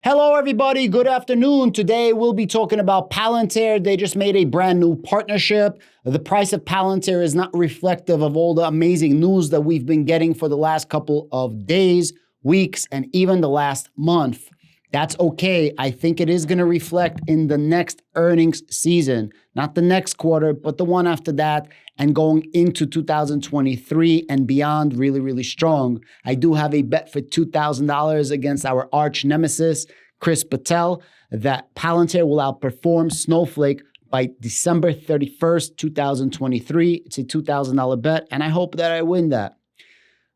Hello, everybody. Good afternoon. Today, we'll be talking about Palantir. They just made a brand new partnership. The price of Palantir is not reflective of all the amazing news that we've been getting for the last couple of days, weeks, and even the last month. That's okay. I think it is going to reflect in the next earnings season, not the next quarter, but the one after that, and going into 2023 and beyond really, really strong. I do have a bet for $2,000 against our arch nemesis, Chris Patel, that Palantir will outperform Snowflake by December 31st, 2023. It's a $2,000 bet, and I hope that I win that.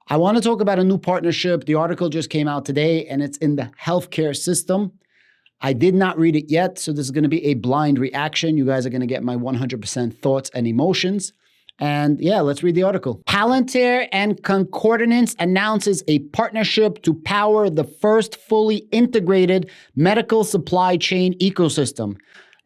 I want to talk about a new partnership. The article just came out today, and it's in the healthcare system. I did not read it yet, so this is going to be a blind reaction. You guys are going to get my 100% thoughts and emotions. And yeah, let's read the article. Palantir and Concordance announces a partnership to power the first fully integrated medical supply chain ecosystem.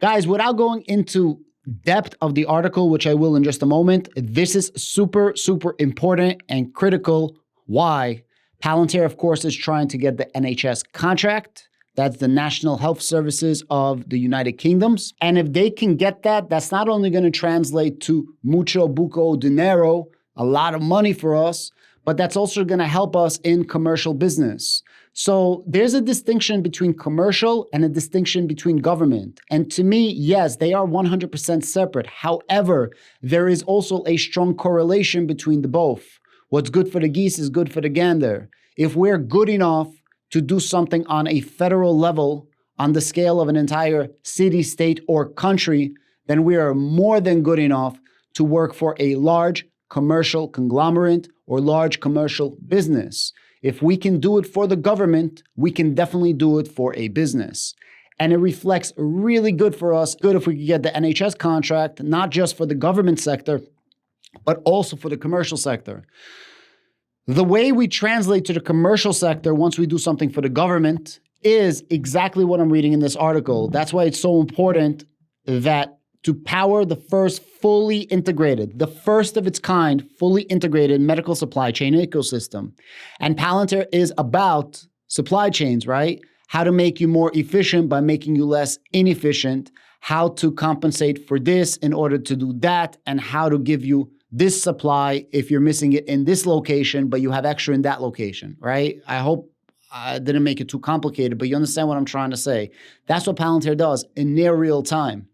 Guys, without going into depth of the article, which I will in just a moment, this is super, super important and critical. Why? Palantir, of course, is trying to get the NHS contract. That's the National Health Services of the United Kingdoms. And if they can get that, that's not only going to translate to mucho buco dinero, a lot of money for us, but that's also going to help us in commercial business. So there's a distinction between commercial and a distinction between government. And to me, yes, they are 100% separate. However, there is also a strong correlation between the both. What's good for the geese is good for the gander. If we're good enough to do something on a federal level, on the scale of an entire city, state, or country, then we are more than good enough to work for a large commercial conglomerate or large commercial business. If we can do it for the government, we can definitely do it for a business. And it reflects really good for us. Good if we could get the NHS contract, not just for the government sector, but also for the commercial sector. The way we translate to the commercial sector once we do something for the government is exactly what I'm reading in this article. That's why it's so important that to power the first fully integrated, the first of its kind, fully integrated medical supply chain ecosystem. And Palantir is about supply chains, right? How to make you more efficient by making you less inefficient, how to compensate for this in order to do that, and how to give you this supply if you're missing it in this location, but you have extra in that location, right? I hope I didn't make it too complicated, but you understand what I'm trying to say. That's what Palantir does in near real time.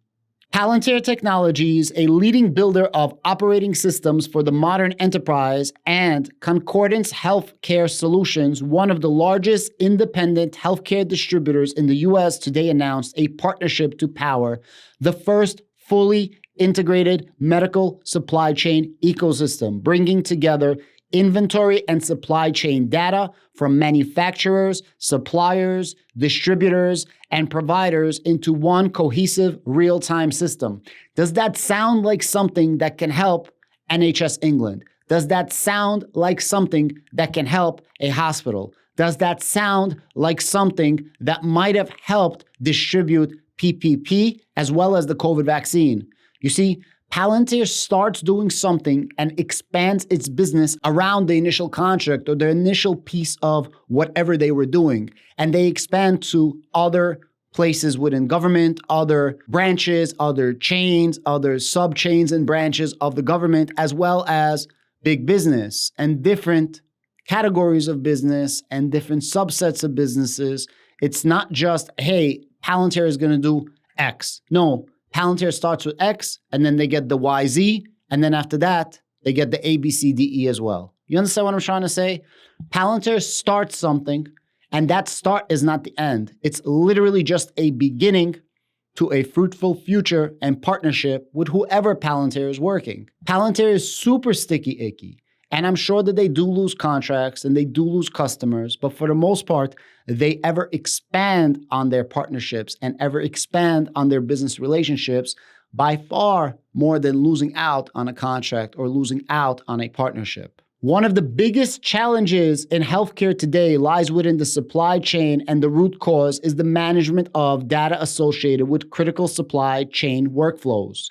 Palantir Technologies, a leading builder of operating systems for the modern enterprise, and Concordance Healthcare Solutions, one of the largest independent healthcare distributors in the US, today announced a partnership to power the first fully integrated medical supply chain ecosystem, bringing together inventory and supply chain data from manufacturers, suppliers, distributors, and providers into one cohesive real-time system. Does that sound like something that can help NHS England? Does that sound like something that can help a hospital? Does that sound like something that might have helped distribute PPP as well as the COVID vaccine? You see, Palantir starts doing something and expands its business around the initial contract or the initial piece of whatever they were doing. And they expand to other places within government, other branches, other chains, other sub-chains and branches of the government, as well as big business and different categories of business and different subsets of businesses. It's not just, hey, Palantir is going to do X. No. Palantir starts with X, and then they get the YZ, and then after that, they get the ABCDE as well. You understand what I'm trying to say? Palantir starts something, and that start is not the end. It's literally just a beginning to a fruitful future and partnership with whoever Palantir is working. Palantir is super sticky icky, and I'm sure that they do lose contracts and they do lose customers, but for the most part, they ever expand on their partnerships and ever expand on their business relationships by far more than losing out on a contract or losing out on a partnership. One of the biggest challenges in healthcare today lies within the supply chain, and the root cause is the management of data associated with critical supply chain workflows.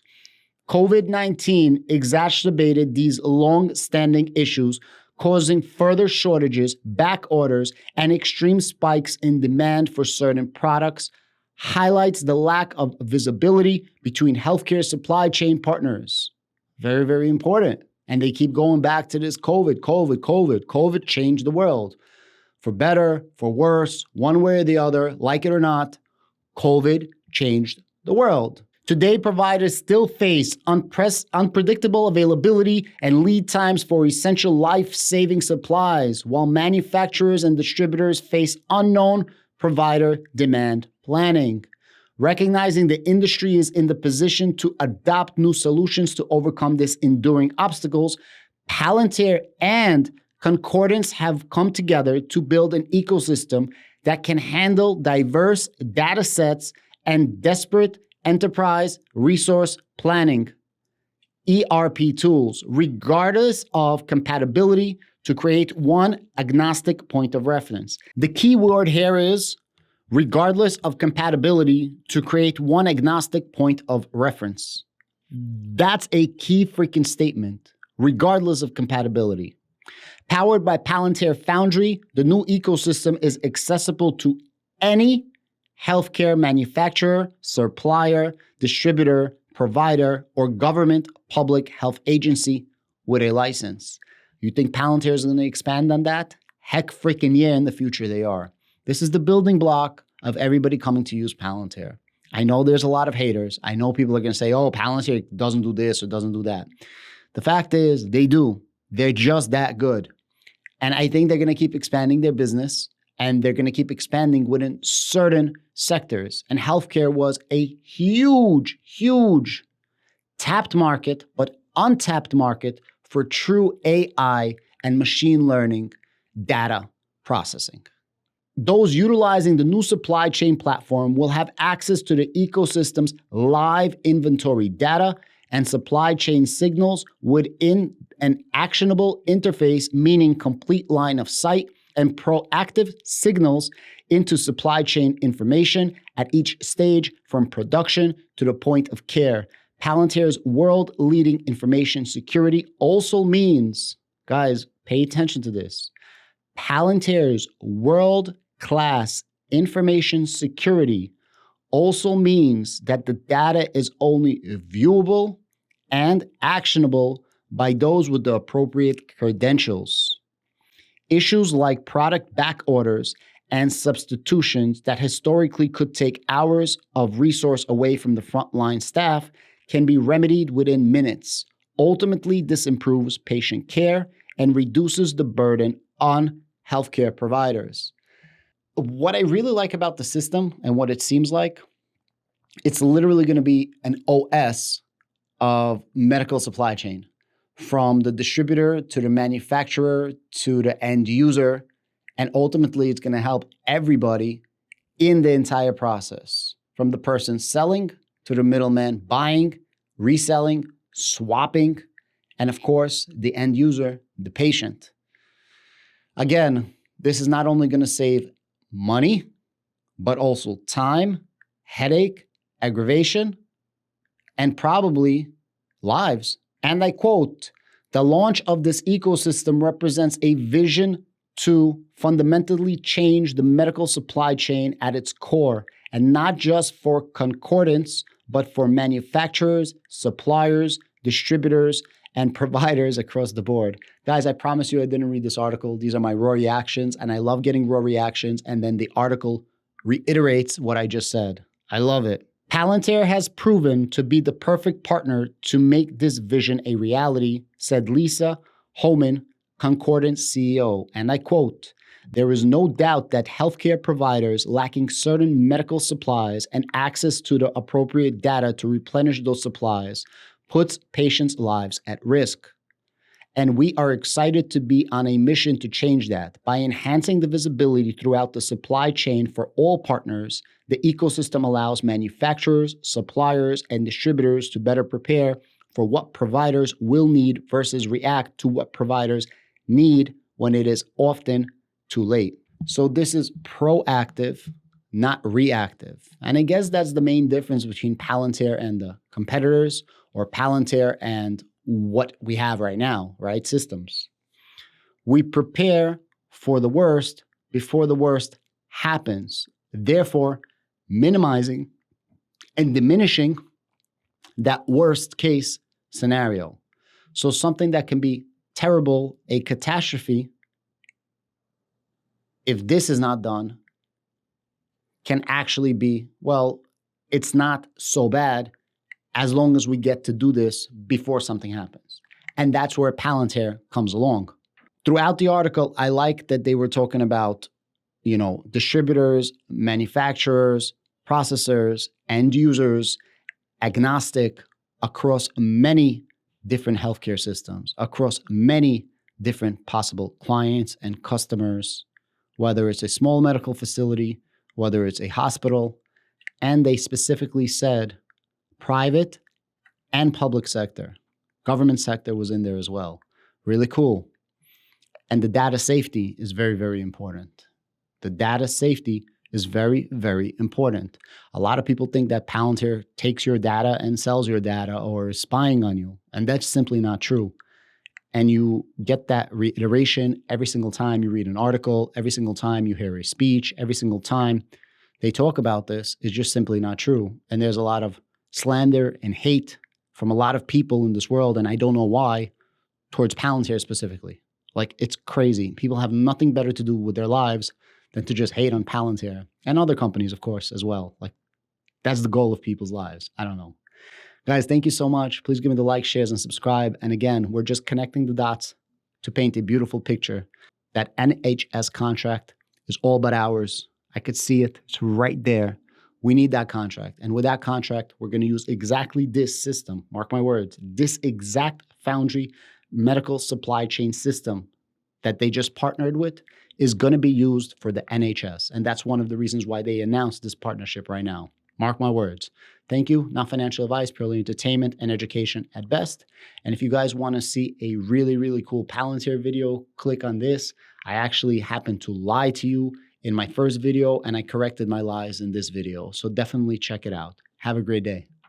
COVID-19 exacerbated these long-standing issues, causing further shortages, back orders, and extreme spikes in demand for certain products, highlights the lack of visibility between healthcare supply chain partners. Very, very important. And they keep going back to this COVID. COVID changed the world. For better, for worse, one way or the other, like it or not, COVID changed the world. Today, providers still face unpredictable availability and lead times for essential life-saving supplies, while manufacturers and distributors face unknown provider demand planning. Recognizing the industry is in the position to adopt new solutions to overcome these enduring obstacles, Palantir and Concordance have come together to build an ecosystem that can handle diverse data sets and disparate enterprise resource planning, ERP tools, regardless of compatibility, to create one agnostic point of reference. The key word here is regardless of compatibility, to create one agnostic point of reference. That's a key freaking statement, regardless of compatibility. Powered by Palantir Foundry, the new ecosystem is accessible to any healthcare manufacturer, supplier, distributor, provider, or government public health agency with a license. You think Palantir is going to expand on that? Heck freaking yeah, in the future they are. This is the building block of everybody coming to use Palantir. I know there's a lot of haters. I know people are going to say, oh, Palantir doesn't do this or doesn't do that. The fact is, they do. They're just that good. And I think they're going to keep expanding their business, and they're going to keep expanding within certain sectors. And healthcare was a huge, huge tapped market, but untapped market for true AI and machine learning data processing. Those utilizing the new supply chain platform will have access to the ecosystem's live inventory data and supply chain signals within an actionable interface, meaning complete line of sight and proactive signals into supply chain information at each stage from production to the point of care. Palantir's world-leading information security also means, guys, pay attention to this, Palantir's world-class information security also means that the data is only viewable and actionable by those with the appropriate credentials. Issues like product back orders and substitutions that historically could take hours of resource away from the frontline staff can be remedied within minutes. Ultimately, this improves patient care and reduces the burden on healthcare providers. What I really like about the system and what it seems like, it's literally going to be an OS of medical supply chain, from the distributor to the manufacturer to the end user. And ultimately, it's going to help everybody in the entire process, from the person selling to the middleman buying, reselling, swapping, and of course, the end user, the patient. Again, this is not only going to save money, but also time, headache, aggravation, and probably lives. And I quote, "The launch of this ecosystem represents a vision to fundamentally change the medical supply chain at its core, and not just for Concordance, but for manufacturers, suppliers, distributors, and providers across the board." Guys, I promise you I didn't read this article. These are my raw reactions, and I love getting raw reactions, and then the article reiterates what I just said. I love it. Palantir has proven to be the perfect partner to make this vision a reality, said Lisa Homan, Concordance CEO, and I quote, "There is no doubt that healthcare providers lacking certain medical supplies and access to the appropriate data to replenish those supplies puts patients' lives at risk. And we are excited to be on a mission to change that. By enhancing the visibility throughout the supply chain for all partners, the ecosystem allows manufacturers, suppliers, and distributors to better prepare for what providers will need versus react to what providers need when it is often too late." So this is proactive, not reactive. And I guess that's the main difference between Palantir and the competitors, or Palantir and what we have right now, right? Systems. We prepare for the worst before the worst happens, therefore minimizing and diminishing that worst case scenario. So something that can be terrible, a catastrophe, if this is not done, can actually be, well, it's not so bad as long as we get to do this before something happens. And that's where Palantir comes along. Throughout the article, I like that they were talking about, distributors, manufacturers, processors, end users, agnostic across many different healthcare systems, across many different possible clients and customers, whether it's a small medical facility, whether it's a hospital, and they specifically said private and public sector. Government sector was in there as well. Really cool. And the data safety is very, very important. The data safety is very, very important. A lot of people think that Palantir takes your data and sells your data or is spying on you, and that's simply not true. And you get that reiteration every single time you read an article, every single time you hear a speech, every single time they talk about this is just simply not true. And there's a lot of slander and hate from a lot of people in this world, and I don't know why, towards Palantir specifically. Like, it's crazy. People have nothing better to do with their lives than to just hate on Palantir and other companies, of course, as well. Like, that's the goal of people's lives. I don't know. Guys, thank you so much. Please give me the like, shares, and subscribe. And again, we're just connecting the dots to paint a beautiful picture. That NHS contract is all but ours. I could see it. It's right there. We need that contract. And with that contract, we're going to use exactly this system. Mark my words. This exact Foundry medical supply chain system that they just partnered with is going to be used for the NHS. And that's one of the reasons why they announced this partnership right now. Mark my words. Thank you. Not financial advice, purely entertainment and education at best. And if you guys want to see a really, really cool Palantir video, click on this. I actually happened to lie to you in my first video, and I corrected my lies in this video. So definitely check it out. Have a great day.